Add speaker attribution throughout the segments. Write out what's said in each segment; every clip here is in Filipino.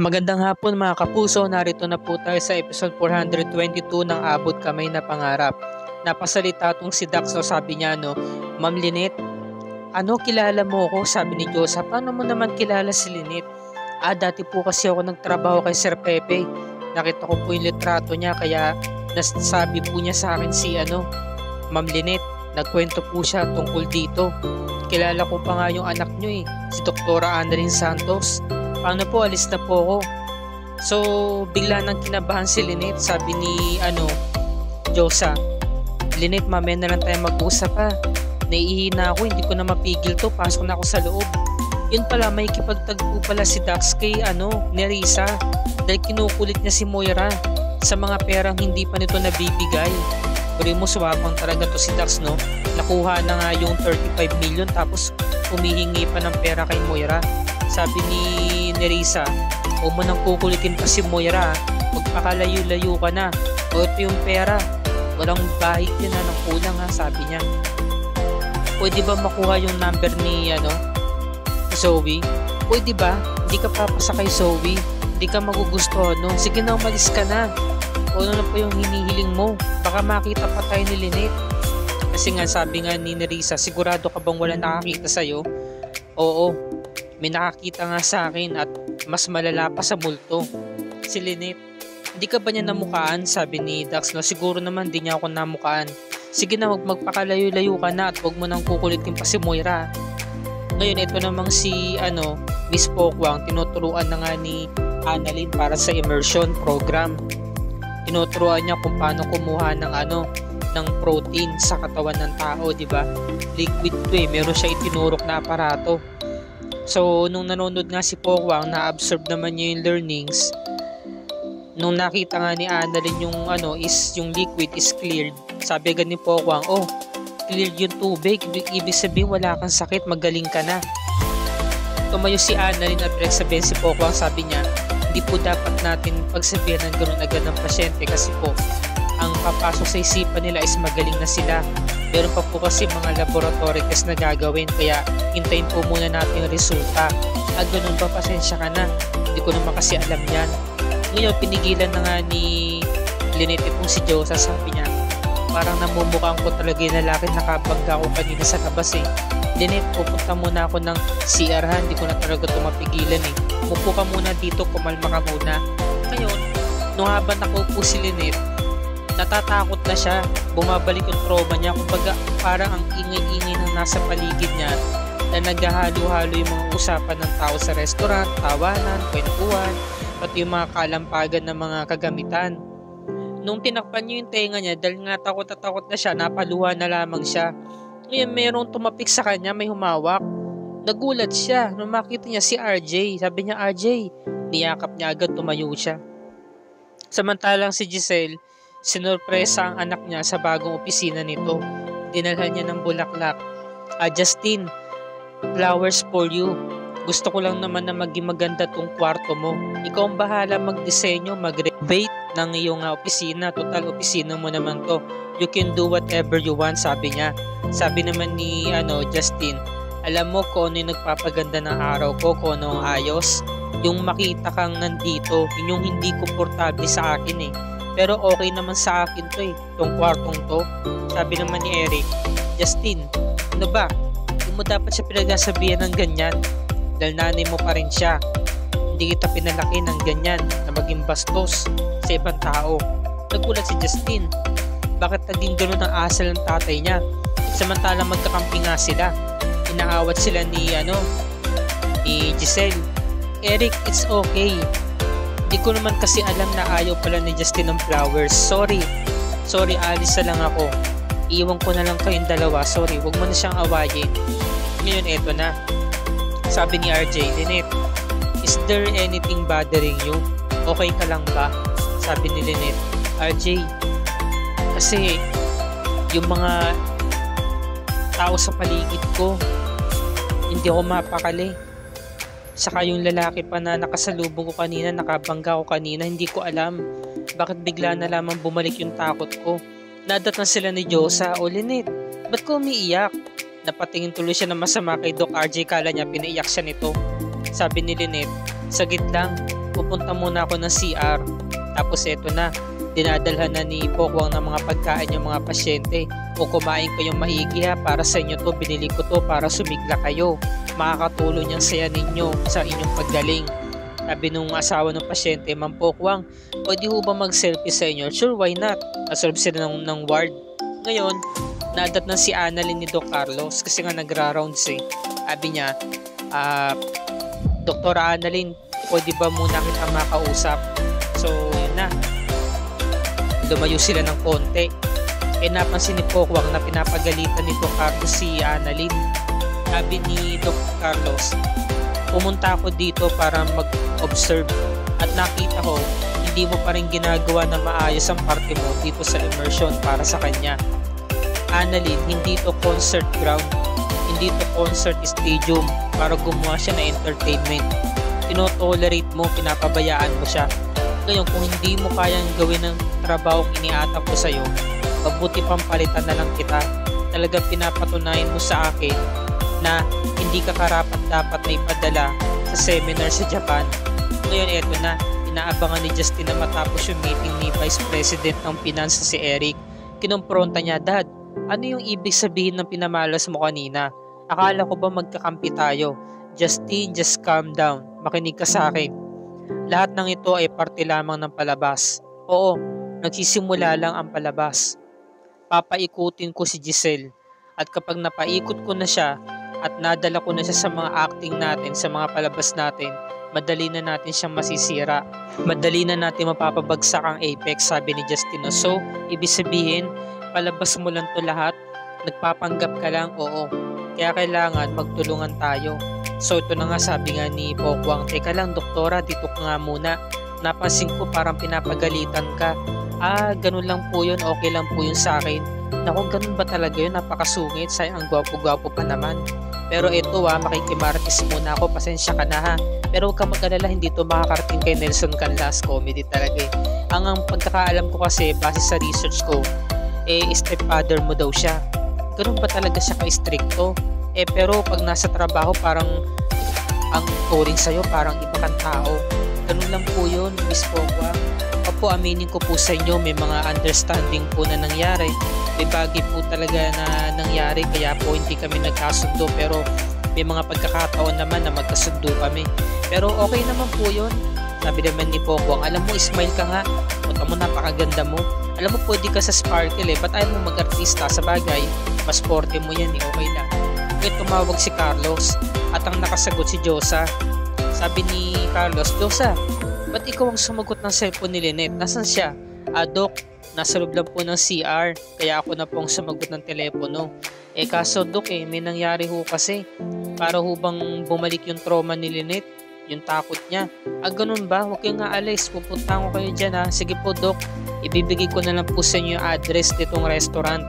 Speaker 1: Magandang hapon mga kapuso, narito na po tayo sa episode 422 ng Abot Kamay na Pangarap. Napasalita tong si Dax, sabi niya Ma'am Lynette, kilala mo ako? Sabi ni Josa, paano mo naman kilala si Lynette? Dati po kasi ako nagtrabaho kay Sir Pepe. Nakita ko po yung litrato niya kaya nasabi po niya sa akin si Ma'am Lynette. Nagkwento po siya tungkol dito. Kilala ko pa nga yung anak niyo si Dr. Annalyn Santos. Paano po, alis na po ako. So, bigla nang kinabahan si Lynette. Sabi ni Josa, Lynette, mamaya na lang tayo mag-usap ha. Naiihina ako, hindi ko na mapigil to. Pasok na ako sa loob. Yun pala, may kipagtagpo pala si Dax kay Nerissa. Dahil kinukulit niya si Moira sa mga perang hindi pa nito nabibigay. Pero mo, swapang talaga to si Dax, no? Nakuha na nga yung 35 million tapos humihingi pa ng pera kay Moira. Sabi ni Nerissa, huwag mo nang kukulitin pa si Moira, magpakalayo-layo ka na. O ito yung pera, walang bahit yan ng kulang ha, sabi niya. Pwede ba makuha yung number ni Zoe? Pwede ba? Hindi ka papasa kay Zoe, hindi ka magugustuhan no? Sige na, umalis ka na. O ano na po yung hinihiling mo? Baka makita pa tayo ni Lynette. Kasi nga sabi nga ni Nerissa, sigurado ka bang wala nakakita sa'yo? Oo, may nakakita nga sa akin at mas malala pa sa multo. Si Lynette, hindi ka ba niya namukaan? Sabi ni Dax, siguro naman di niya ako namukaan. Sige na, magpakalayo-layo ka na at huwag mo nang kukulitin pa si Moira. Ngayon, ito namang si Miss Pokwang, tinuturuan na nga ni Annalyn para sa immersion program. Tinuturuan niya kung paano kumuha ng protein sa katawan ng tao, di ba? Liquid to meron siya itinurok na aparato. So, nung nanonood nga si Pokwang, na-absorb naman niya yung learnings. Nung nakita nga ni Annalyn yung liquid is cleared. Sabi agad ni Pokwang, cleared yung tubig. Ibig sabihin wala kang sakit, magaling ka na. Tumayo si Annalyn at sabihin si Pokwang, sabi niya, hindi po dapat natin pagsabihan ng gano'n agad ng pasyente kasi po, ang papasok sa isipan nila is magaling na sila. Meron pa po kasi mga laboratory test na gagawin kaya hintayin po muna natin yung resulta. Ganun ba, pasensya ka na, hindi ko naman kasi alam yan. Ngayon pinigilan na nga ni Lynette itong si Josa. Sabi niya, parang namumukhang ko talaga yung lalaki, nakabangga ko kanina sa labas Lynette, pupunta muna ako ng CR ha, hindi ko na talaga mapigilan Mupo ka muna dito, kumalma ka muna. Ngayon, nung habang nakaupo si Lynette, natatakot na siya, bumabalik yung trauma niya, kumbaga parang ang ingay-ingay ng nasa paligid niya na naghahalo-halo yung mga usapan ng tao sa restaurant, tawanan, kwentuhan, pati yung mga kalampagan ng mga kagamitan. Nung tinakpan niyo yung tenga niya, dahil nga takot na takot na siya, napaluha na lamang siya. Ngayon mayroong tumapik sa kanya, may humawak. Nagulat siya nung makita niya si RJ. Sabi niya, RJ, niyakap niya agad, tumayo siya. Samantalang si Giselle, sinurpresa ang anak niya sa bagong opisina nito. Dinalhan niya ng bulaklak. Justin, flowers for you. Gusto ko lang naman na maging maganda tong kwarto mo. Ikaw ang bahala magdisenyo, mag-renovate ng iyong opisina. Total opisina mo naman to. You can do whatever you want, sabi niya. Sabi naman ni Justin, alam mo kung ano yung nagpapaganda ng araw ko, kung ano ang ayos. Yung makita kang nandito, yun yung hindi komportable sa akin Pero okay naman sa akin to itong kwartong to. Sabi naman ni Eric, Justin, ano ba? Hindi mo dapat siya pinagsasabihan ng ganyan. Dahil nanay mo pa rin siya. Hindi kita pinalaki ng ganyan na maging bastos sa ibang tao. Nagulat si Justin. Bakit naging gano'n ang asal ng tatay niya? Samantalang magkakampi nga sila. Inaawat sila ni Giselle. Eric, it's okay. Di ko naman kasi alam na ayaw pala ni Justin ng flowers. Sorry, alis na lang ako. Iwan ko na lang kayong dalawa. Sorry, wag mo na siyang awayin. Ngayon, eto na. Sabi ni RJ, Lynette, is there anything bothering you? Okay ka lang ba? Sabi ni Lynette, RJ, kasi yung mga tao sa paligid ko, hindi ako mapakali. Saka yung lalaki pa na nakasalubong ko kanina, nakabangga ko kanina, hindi ko alam bakit bigla na lamang bumalik yung takot ko. Nadatnan sila ni Josa, Lynette, ba't ko umiiyak? Napatingin tuloy siya ng masama kay Doc RJ, kala niya pinaiyak siya nito. Sabi ni Lynette, sagit lang, pupunta muna ako ng CR. Tapos eto na, dinadalhan na ni Pokwang ng mga pagkain yung mga pasyente. O kumain kayong maigi ha, para sa inyo to, binili ko to para sumigla kayo. Makakatulong yung saya ninyo sa inyong paggaling. Sabi nung asawa ng pasyente, Ma'am Pokwang, pwede ho ba mag-selfie sa inyo? Sure, why not? Nasolve sila ng ward. Ngayon, nadat na si Annalyn ni Doc Carlos kasi nga nagra-rounds eh. Sabi niya, Dr. Annalyn, pwede ba muna kita makausap? So, yun na. Lumayo sila ng konti. Napansin ni Pokwang na pinapagalitan ni Doc Carlos si Annalyn. Sabi ni Doc Carlos, pumunta ako dito para mag-observe at nakita ko hindi mo pa rin ginagawa na maayos ang parte mo dito sa immersion para sa kanya. Annalyn, hindi to concert ground, hindi to concert stadium para gumawa siya na entertainment. Tinotolerate mo, pinapabayaan mo siya. Ngayon, kung hindi mo kayang gawin ng trabaho iniatak ko sa'yo, mabuti pang palitan na lang kita. Talagang pinapatunayan mo sa akin na hindi ka karapat dapat na ipadala sa seminar sa Japan. Ngayon, eto na, inaabangan ni Justin na matapos yung meeting ni Vice President ng Finance si Eric. Kinumpronta niya, Dad, ano yung ibig sabihin ng pinamalas mo kanina? Akala ko ba magkakampi tayo? Justin, just calm down. Makinig ka sa akin. Lahat ng ito ay parte lamang ng palabas. Oo, nagsisimula lang ang palabas. Papaikutin ko si Giselle. At kapag napaikot ko na siya at nadala ko na siya sa mga acting natin, sa mga palabas natin, madali na natin siyang masisira. Madali na natin mapapabagsak ang apex, sabi ni Justin. So, ibig sabihin, palabas mo lang to lahat, nagpapanggap ka lang, oo. Kaya kailangan magtulungan tayo. So ito na nga, sabi nga ni Pokwang, teka lang doktora, dito ka nga muna. Napansin ko parang pinapagalitan ka. Ganun lang po yun, okay lang po yun sa akin. Naku, ganun ba talaga yun? Napakasungit, sayang ang gwapo-gwapo pa naman. Pero ito makikimartis muna ako, pasensya ka na ha. Pero huwag kang mag-alala, hindi to makakarating kay Nelson Canlas, comedy talaga eh. Ang pagkakaalam ko kasi, base sa research ko, stepfather mo daw siya. Ganun ba talaga siya ka-stricto? Pero pag nasa trabaho, parang ang turing sa'yo, parang iba kang tao. Ganun lang po yun, Miss Pokwang. Opo, aminin ko po sa inyo, may mga understanding po na nangyari. May bagay po talaga na nangyari, kaya po hindi kami nagkasundo. Pero may mga pagkakataon naman na magkasundo kami. Pero okay naman po yun. Sabi naman ni Pokwang, alam mo, smile ka nga. Punta mo, napakaganda mo. Alam mo, pwede ka sa Sparkle ba't ayaw mo mag-artista? Sa bagay, mas forte mo yan okay lang. Ngayon tumawag si Carlos at ang nakasagot si Josa. Sabi ni Carlos, Josa, ba't ikaw ang sumagot ng cellphone ni Lynette? Nasaan siya? Doc, nasa loob lang po ng CR, kaya ako na po ang sumagot ng telepono. Kaso Doc, may nangyari ho kasi. Para ho bang bumalik yung trauma ni Lynette? Yung takot niya. Ganun ba? Huwag kayong aalis. Pupunta ko kayo dyan ha. Sige po Doc, ibibigay ko na lang po sa inyo yung address nitong restaurant.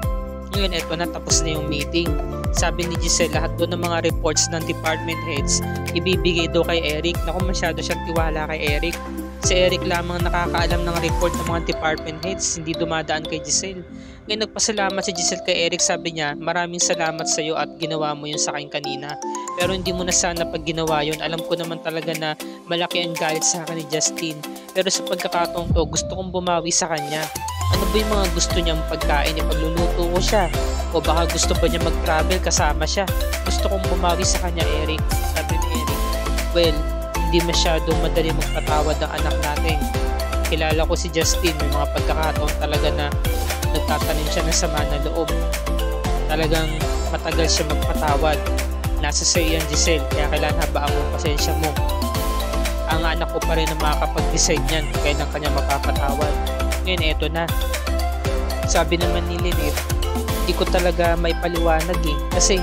Speaker 1: Ngayon, eto na, tapos na yung meeting. Sabi ni Giselle, lahat doon ng mga reports ng department heads, ibibigay daw kay Eric. Naku, masyado siyang tiwala kay Eric. Si Eric lamang nakakaalam ng report ng mga department heads, hindi dumadaan kay Giselle. Ngayon, nagpasalamat si Giselle kay Eric. Sabi niya, maraming salamat sa iyo at ginawa mo yun sa akin kanina. Pero hindi mo na sana pag ginawa yun. Alam ko naman talaga na malaki ang galit sa akin ni Justin. Pero sa pagkakataong to, gusto kong bumawi sa kanya. Ano ba yung mga gusto niyang pagkain? Ipagluluto ko siya. O baka gusto ba niya mag-travel kasama siya? Gusto kong bumawi sa kanya, Eric. Sabi ni Eric, well, hindi masyadong madali magpatawad ang anak natin. Kilala ko si Justin. May mga pagkakataon talaga na nagtatanim siya ng sama na loob. Talagang matagal siya magpatawad. Nasa sa'yo yan, Giselle. Kaya kailangan habaan mo pasensya mo. Ang anak ko pa rin ang makakapag-decide niyan kailan kanya mapapatawad. Ngayon, eto na. Sabi naman ni Lynette, hindi ko talaga may paliwanag Kasi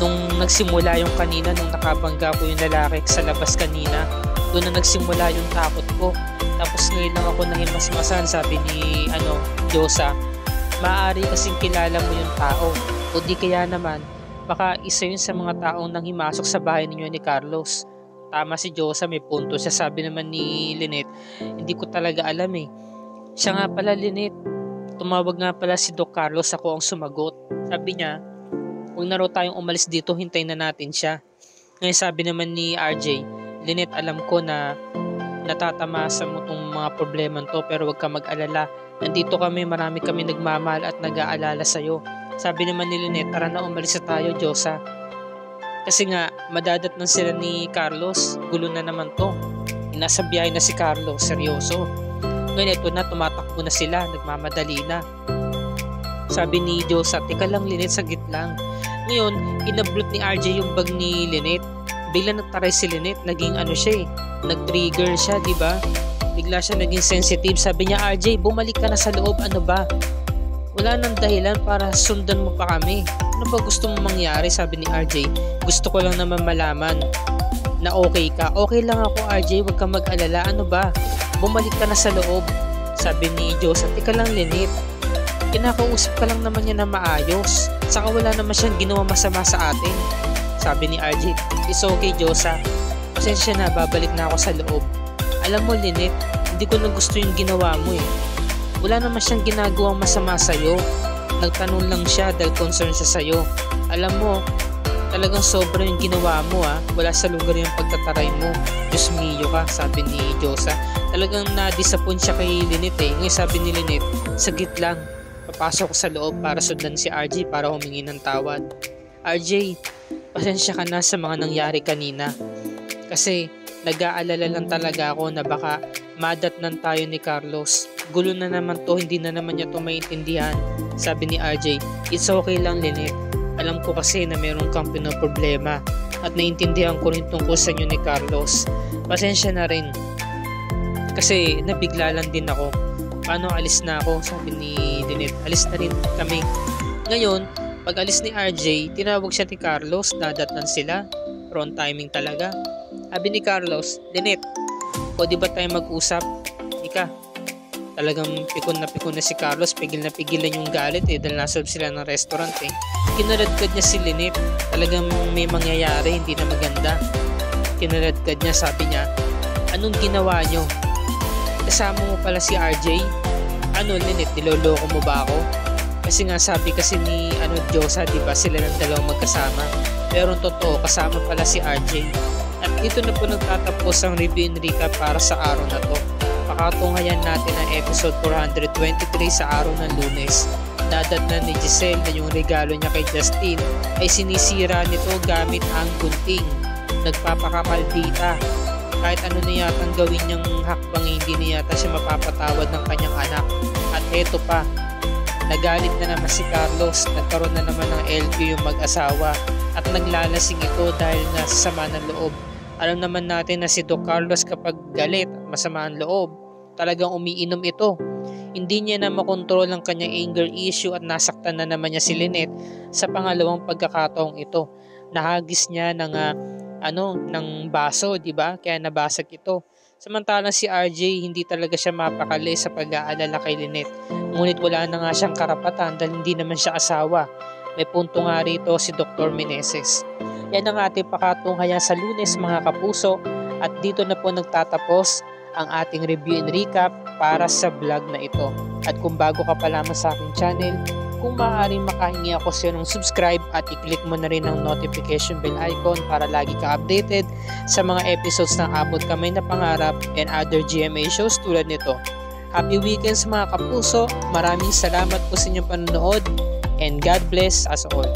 Speaker 1: nung nagsimula yung kanina, nung nakabangga ko yung lalaki sa labas kanina, doon na nagsimula yung takot ko. Tapos ngayon lang ako nahimasmasan, sabi ni Josa, maaari kasing kilala mo yung tao. O di kaya naman, baka isa yun sa mga taong nang himasok sa bahay ninyo ni Carlos. Tama si Josa, may punto siya. Sabi naman ni Lynette, hindi ko talaga alam Siya nga pala, Lynette. Tumawag nga pala si Doc Carlos, ako ang sumagot. Sabi niya, huwag na raw tayong umalis dito, hintayin na natin siya. Ngayon sabi naman ni RJ, Lynette, alam ko na natatamasa mo tong mga problema to, pero huwag ka mag-alala. Nandito kami, marami kami nagmamahal at nag-aalala sa'yo. Sabi naman ni Lynette, tara na umalis na tayo, Diyosa. Kasi nga, madadat na sila ni Carlos. Gulo na naman to. Nasa biyahe na si Carlos, seryoso. Ngayon ito na, tumatakbo na sila, nagmamadali na. Sabi ni Diyosa, teka lang Lynette, sagit lang. Ngayon, inablot ni RJ yung bag ni Lynette. Bigla nagtaray si Lynette, naging siya nag-trigger siya, di ba? Bigla siya naging sensitive. Sabi niya, RJ, bumalik ka na sa loob, ano ba? Wala nang dahilan para sundan mo pa kami. Ano ba gusto mong mangyari? Sabi ni RJ, gusto ko lang naman malaman na okay ka. Okay lang ako, RJ, huwag kang mag-alala. Ano ba? Bumalik ka na sa loob. Sabi ni Diyosa, tika lang Lynette, kinakausap ka lang naman niya na maayos. Saka wala naman siyang ginawa masama sa atin. Sabi ni RJ, it's okay Diyosa. Pasensya na, babalik na ako sa loob. Alam mo Lynette, hindi ko na gusto yung ginawa mo eh. Wala naman siyang ginagawang masama sa'yo. Nagtanong lang siya dahil concern siya sa'yo. Alam mo, talagang sobra yung ginawa mo Wala sa lugar yung pagtataray mo. Diyos mio ka, sabi ni Diyosa. Talagang na-disappoint siya kay Lynette eh. Ngayon sabi ni Lynette, sagit lang. Papasok ko sa loob para sundan si RJ para humingi ng tawad. RJ, pasensya ka na sa mga nangyari kanina. Kasi nag-aalala lang talaga ako na baka madatnan tayo ni Carlos. Gulo na naman to, hindi na naman niya to maintindihan. Sabi ni RJ, it's okay lang Lynette. Alam ko kasi na meron kang pinoproblema at naintindihan ko rin tungkol sa inyo ni Carlos. Pasensya na rin. Kasi nabigla lang din ako. Paano alis na ako? Sabi ni Lynette, alis na rin kami. Ngayon, pag alis ni RJ, tinawag siya ni Carlos, dadatnan sila. Wrong timing talaga. Sabi ni Carlos, Lynette, pwede ba tayo mag-usap? Ika, talagang pikon na si Carlos, pigil na pigilan yung galit dahil nasa sila ng restaurant Kinaladkad niya si Lynette, talagang may mangyayari, hindi na maganda. Kinaladkad niya, sabi niya, anong ginawa niyo? Kasama mo pala si RJ? Ano Lynette, niloloko mo ba ako? Kasi nga sabi kasi ni Diyosa, diba sila ng dalawang magkasama. Pero totoo, kasama pala si RJ. At dito na po nagtatapos ang review and recap para sa araw na to. Pakatunghayan natin ang episode 423 sa araw ng Lunes. Dadatnan ni Giselle na yung regalo niya kay Justin ay sinisira nito gamit ang gunting. Nagpapakapaldita. Kahit ano na yatang gawin niyang hakbang, hindi na yata siya mapapatawad ng kanyang anak. At eto pa, nagalit na naman si Carlos, nagkaroon na naman ng LQ yung mag-asawa at naglalasing ito dahil nasa sama ng loob. Alam naman natin na si Doc Carlos kapag galit at masama ang loob, talagang umiinom ito. Hindi niya na makontrol ang kanyang anger issue at nasaktan na naman niya si Lynette sa pangalawang pagkakataong ito. Nahagis niya ng baso, di ba? Kaya nabasag ito. Samantalang si RJ, hindi talaga siya mapakali sa pag-aalala kay Lynette. Ngunit wala na nga siyang karapatan dahil hindi naman siya asawa. May punto nga rito si Dr. Meneses. Yan ang ating pakatunghayan sa Lunes mga kapuso. At dito na po nagtatapos ang ating review and recap para sa vlog na ito. At kung bago ka pa lamang sa aking channel, kung maaaring makahingi ako sa ng subscribe at i-click mo na rin ang notification bell icon para lagi ka updated sa mga episodes ng Abot Kamay na Pangarap and other GMA shows tulad nito. Happy weekends mga kapuso, maraming salamat po sa inyong panonood and God bless us all.